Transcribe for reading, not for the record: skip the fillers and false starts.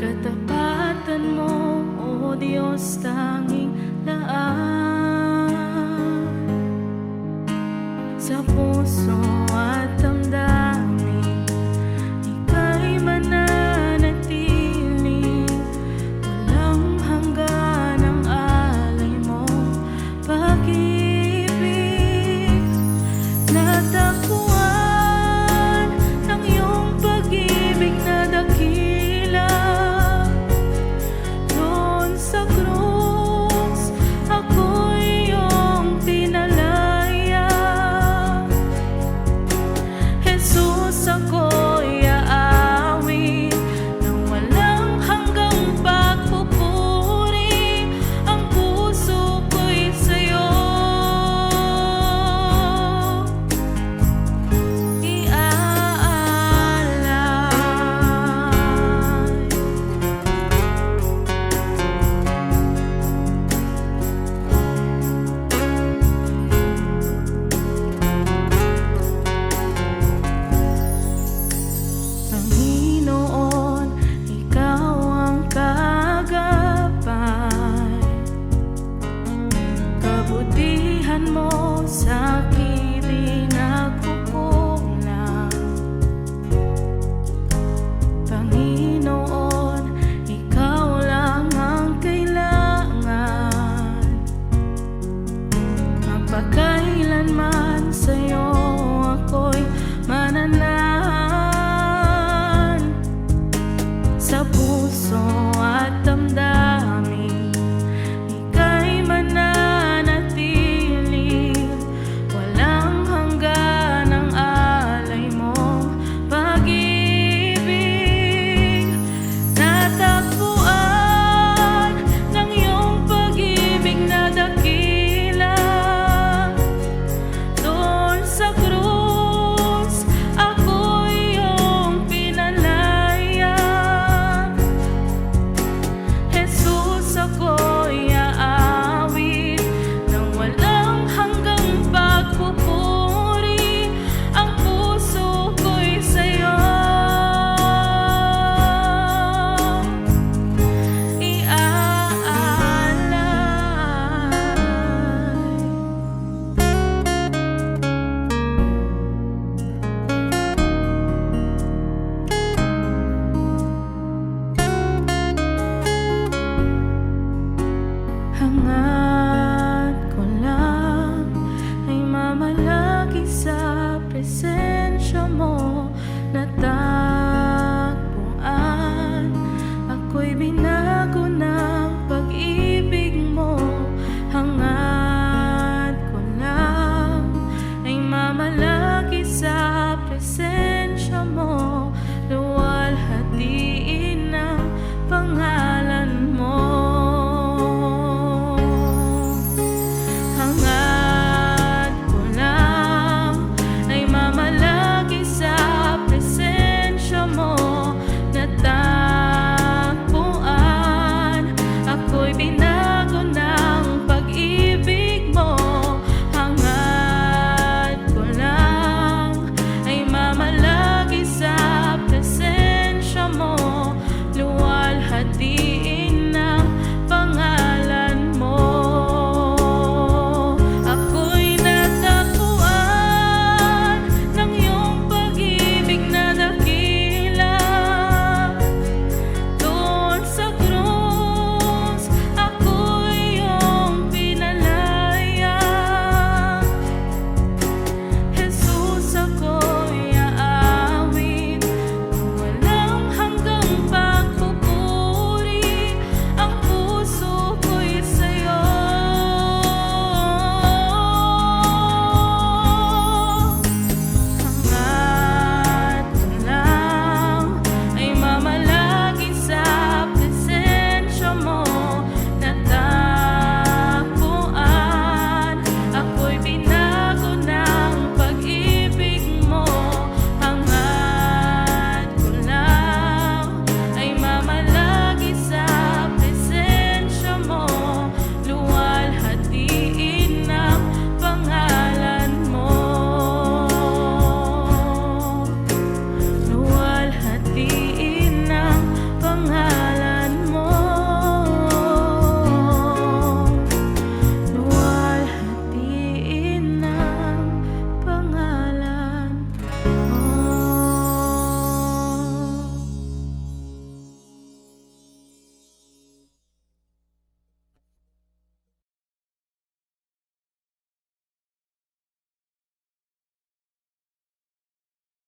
Katapatan mo, O Diyos, tanging laan sa puso at damdamin. Ika'y mananatili, walang hanggan ang alay mo, pag-ibig. Natagpuan ng iyong pag-ibig na dakila. Doon sa krus, ako'y iyong pinalaya. Jesus, ako'y aawit ng walang hanggang pagpupuri. Ang puso ko'y sa'yo Panginoon, ikaw ang kagapay. Kabutihan mo sa'kin di nagkukulang. Panginoon, ikaw lang ang kailangan. Magpakailanman sa'yo ako'y mananahan. Sa puso at damdamin, ika'y mananatili, walang hanggan ang alay mo, pag-ibig. Natagpuan ng iyong pag-ibig na dakila. Doon sa krus, ako'y iyong pinalaya. Jesus, ako'y aawit ng walang hanggang pagpupuri. Ang puso ko'y sa'yo Hangat ko lang ay mamalagi sa presensya mo. Natagpuan, ako'y